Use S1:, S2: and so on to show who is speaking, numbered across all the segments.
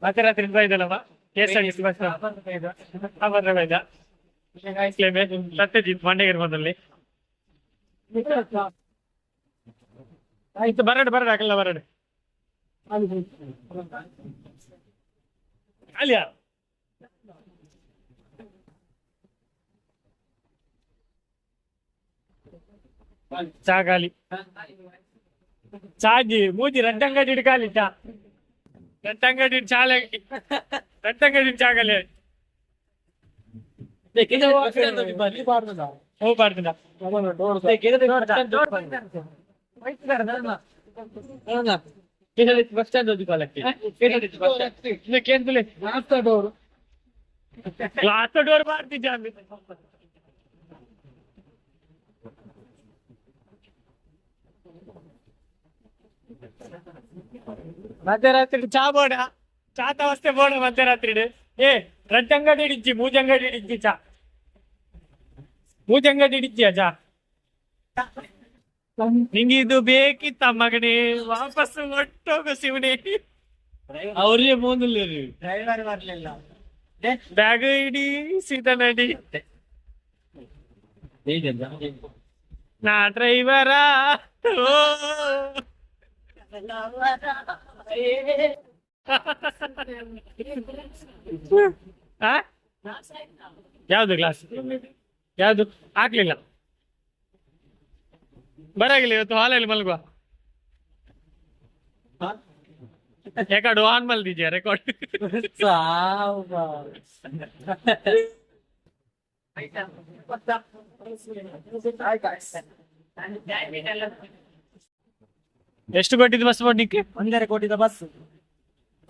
S1: ಮಧ್ಯರಾತ್ರಿ ಇದ್ದಲ್ಲಮ್ಮ KSRTC bus ಅಮರವೇದ Satyajit ಮಂಡ್ಯಗಿರಿ ಮೊದಲಲ್ಲಿ ಆಯ್ತು ಬರಡು ಹಾಕಲ್ಲ ಬರಡು ಅಲ್ಲಿಯ ಚಾ ಖಾಲಿ ಚಾಜಿ ಮೂಜಿ ರೆಡ್ಡಂಗಡಿ ಖಾಲಿ ಚಾ ರೆಡ್ಡಂಗಡಿ ಚಾಲೆ ರೆಡ್ಡಂಗಡಿ ಚಾ ಖಾಲಿ ಹೋಗ್ಬಾರ್ದ ಬಸ್ ಸ್ಟ್ಯಾಂಡ್ ಗ್ಲಾಸ್ ಡೋರ್ ಮಾಡ್ತಿದ್ದೆ ಮಧ್ಯರಾತ್ರಿ ಚಾ ಬೋಡ ಚಾತ ಅವಸ್ಥೆ ಬೋಡ ಮಧ್ಯರಾತ್ರಿ ರೆಡ್ಡಂಗಡಿ ಹಿಡಿಜ್ಜಿ ಮೂಜಂಗಡಿ ಹಿಡಿಜ್ಜಿ ಚಾ ಮೂಜಂಗಡಿ ಹಿಡಿಜ್ಜಿಯ ಚಾ ನಿಂಗೆ ಇದು ಬೇಕಿತ್ತ ಮಗನೇ ವಾಪಸ್ ಒಟ್ಟೋಗು ಶಿವನೇ ಅವ್ರಿಗೆ ಮೂಂದಿಲ್ಲ ಡ್ರೈವರ್ ಬರ್ಲಿಲ್ಲ ಬ್ಯಾಗ್ ಇಡಿ ಸೀದಾ ನಡಿ ನಾ ಡ್ರೈವರ ಯಾವ್ದು ಗ್ಲಾಸ್ ಯಾವ್ದು ಹಾಕ್ಲಿಲ್ಲ ಬರಾಗಿಲ್ಲ ಇವತ್ತು ಹಾಲಲ್ಲಿ ಮಲ್ಗುವ ಯಾಕಡು ಆನ್ ಮಲ್ದಿದ್ಯಾ ರೆಕಾರ್ಡ್ ಎಷ್ಟು ಕೊಟ್ಟಿದ್ದು ಬಸ್ ಮಾಡ್ಲಿಕ್ಕೆ
S2: 1.5 ಕೋಟಿದ ಬಸ್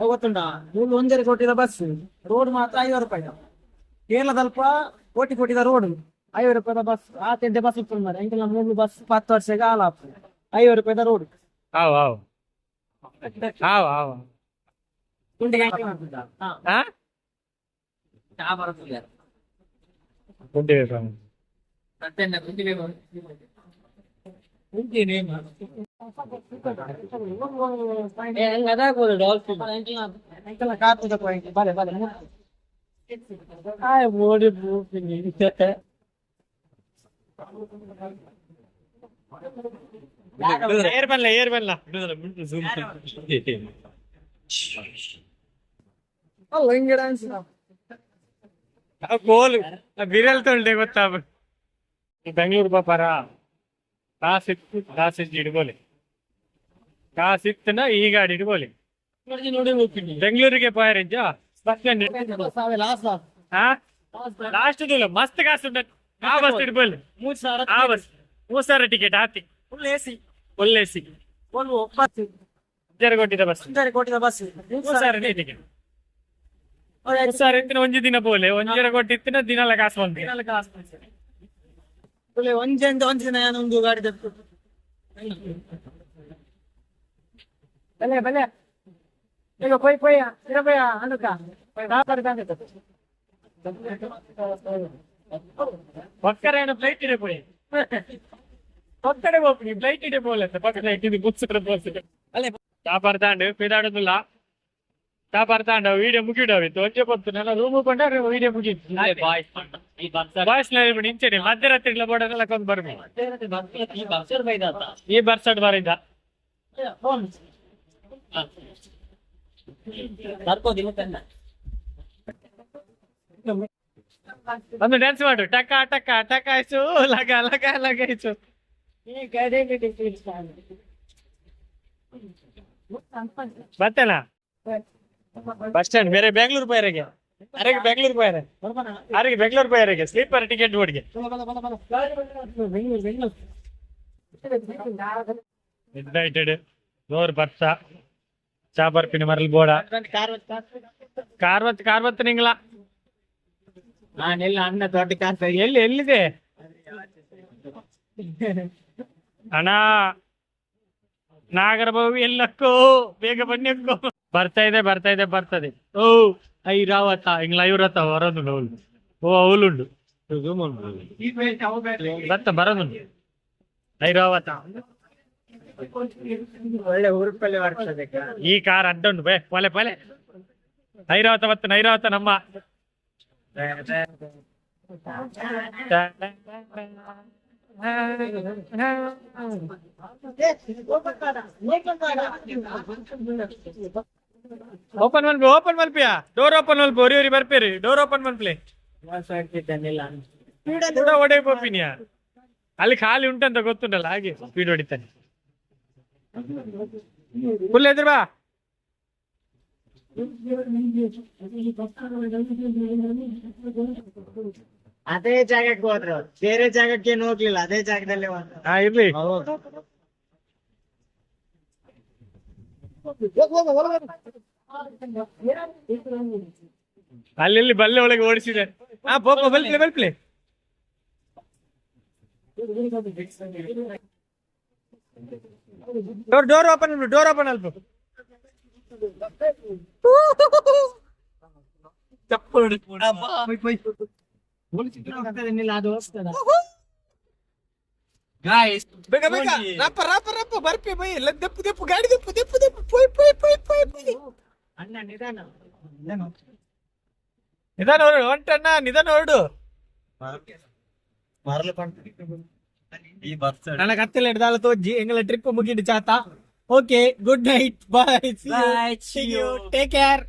S2: ಗೊತ್ತುಂಟಾ ಮೂರು 1.5 ಕೋಟಿದ ಬಸ್ ರೋಡ್ ಮಾತ್ರ 5 ರೂಪಾಯಿ ಕೇರಳದಲ್ಪ ಕೋಟಿದ ರೋಡ್ 5 ರೂಪಾಯಿದ ಬಸ್ ಆತಂತೆ ಬಸ್ ಇತ್ತು ಮಾರೆ ಅಂಕಲ್ ಮೂರು ಬಸ್ 10 ವರ್ಷಕ್ಕೆ ಹಾಲ 5 ರೂಪಾಯಿದ ರೋಡ್
S1: ಹಾವ್ ಹಾವ್ ಹಾವ್ ಹಾವ್
S2: ಕುಂಡಿಗೆ ಹಾ ಚಾ ಬರುತ್ತಿಲ್ಲ
S1: ಕುಂಡಿಗೆ
S2: ಸತ್ಯನ ಕುಂಡಿಗೆ
S1: ಏರ್ ಬನ್ಲ ಗೋಲ್ ಬಿರಲ್ ತೊಳ್ದೆ ಗೊತ್ತಾ ಬೆಂಗಳೂರು ಪಾಪಾರ ಕಾಸಿತ್ತು ಇಡ್ಬೋಲಿ ಕಾಸಿತ್ತನ ಈ ಗಾಡಿ ಇಡ್ಬೋಲಿ ಬೆಂಗಳೂರಿಗೆ ಪಾಯರಿಜ್ಜ ಬಸ್ ಸ್ಟ್ಯಾಂಡ್ ಲಾಸ್ಟ್ ಮಸ್ತ್ ಕಾಸು ಆ ಬಸ್ ಇಡ್ಬೋಲಿ 3,000 ಟಿಕೆಟ್ ಹಾಕಿ ಫುಲ್ ಎಸಿ ಕೊಟ್ಟಿದ್ದ ಬಸ್
S2: 1.5 ಬಸ್
S1: 3,000 ಟಿಕೆಟ್ 3,000 ಇತ್ತಿನ ಒಂಜಿ ದಿನ ಬೋಲೆ 1.5 ಕೊಟ್ಟಿತ್ತಿನ ದಿನಲ್ಲ ಕಾಸು ಬಂದು
S2: ಒಂದ್ ದಿನ ಒಂದು ಗಾಡಿ ಬಲೆ ಈಗ ಪೊಯ್ ಅನ್ನಕ
S1: ಪಕ್ಕರ ಏನು ಫ್ಲೈಟ್ ಇದೆ ಪೋಯಿ ಪಕ್ಕಡೆ ಹೋಗ್ನಿ ಫ್ಲೈಟ್ ಇದೆ ಬೋಲತ್ತೆ ಪಕ್ಕದ ಇದು ಬುಕ್ಸ್ ಚಾ ಬರ್ತಾಂಡು ಪಿದಾಡುದಿಲ್ಲ ಚಾ ಬರ್ತಾಂಡ ವೀಡಿಯೋ ಮುಗಿಡಾವಿತ್ತು ಒಂಜೆ ಪತ್ತು ನೆಲ ರೂಮ್ ಕೊಂಡ್ರೆ ವೀಡಿಯೋ ಮುಗಿತ್ತು ಬಾಯ್ಸ್ ಇಂಚೆ ಮಧ್ಯರಾತ್ರಿ ಬೋರ್ಡೆಲ್ಲ ಕೊಂದು ಬರ್ಬೇಕು ಈ ಬರ್ಸಡ್ ಬರಿದ್ದ ಒಂದು ಡ್ಯಾನ್ಸ್ ಮಾಡು ಟಕ ಟಕ ಟಕಾಯ್ಸು ಲಗಾಯ್ಸು ಬರ್ತೇನಾ ಬಸ್ ಸ್ಟ್ಯಾಂಡ್ ಬೇರೆ ಬೆಂಗಳೂರು ಪೈರಿಗೆ ಬೆಂಗಳೂರು ಪೈರಿಗೆ ಸ್ಲೀಪರ್ ಟಿಕೆಟ್ ಬೋರ್ಡ್ಗೆ ಯುನೈಟೆಡ್ ಜೋರ್ ಬರ್ಸ ಚಾ ಬರ್ಪಿನ ಮರಲ್ ಬೋಡ ಕಾರ್ವತ್ ನಿಂಗ್ಲ
S2: ನಾನೆಲ್ಲ ಅಣ್ಣ ತೋಟ ಕಾಸ
S1: ಎಲ್ಲಿದೆ ಅಣ್ಣ ನಾಗರಬಾವಿ ಎಲ್ಲಕ್ಕೋ ಬೇಗ ಬನ್ನಿಕ್ಕೋ ಬರ್ತದೆ ಓ ಐರಾವತ ಇಂಗ್ಲ ಐವರತ್ತ ಹೊರದು ಓ ಅವಳುಂಡು ಬರೋದುಂಡು ಐರಾವತ
S2: ಒಳ್ಳೆ ಊರುಪಲ್ಲಿ ಬರ್ತದೆ
S1: ಈ ಕಾರ್ ಅಡ್ಡ ಉಂಟು ಪಲೆ ಐರಾವತ ನಮ್ಮ ಓಪನ್ ಮಲ್ಪಿಯಾ ಡೋರ್ ಓಪನ್ ಮಲ್ಪ ಒರಿ ಬರ್ಪೇರಿ ಡೋರ್ ಓಪನ್ ಮಲ್ಪ್ಲೆ ಕೂಡ ಒಡೆ ಪೋಪಿನಿಯಾ ಅಲ್ಲಿ ಖಾಲಿ ಉಂಟಂತ ಗೊತ್ತುಂಟಲ್ಲ ಹಾಗೆ ಸ್ಪೀಡ್ ಹೊಡಿತಾನೆ ಫುಲ್ ಎದುರು ಬಾ
S2: ಅದೇ ಜಾಗಕ್ಕೆ ಹೋದ್ರು ಬೇರೆ ಜಾಗಕ್ಕೆ ಏನು ಹೋಗ್ಲಿಲ್ಲ ಅದೇ ಜಾಗದಲ್ಲಿ ಹೋದ್ರು
S1: ಹಾ ಇರ್ಲಿ ಅಲ್ಲಿ ಬಲ್ಲೆ ಒಳಗೆ ಓಡಿಸಿದೆ ಹಾ ಪೋಪ ಬಲ್ಪ್ಲೆ ಡೋರ್ ಓಪನ್ ಅಲ್ಪ ಬರ್ಪಿ ಬೈ ದೆಪ್ಪು ಗಾಡಿ ನಿಧಾನ ಹೊರಡು ಒಂಟಣ್ಣ ನಿಧಾನ ಹೊರಡು ನನಗೆ ಹತ್ತಿಲ್ಲ ಹಿಡ್ದಾಳ ತೋಜಿ ಎಂಗಳ ಟ್ರಿಪ್ ಮುಗಿದು ಚಾತ okay good night bye see you take care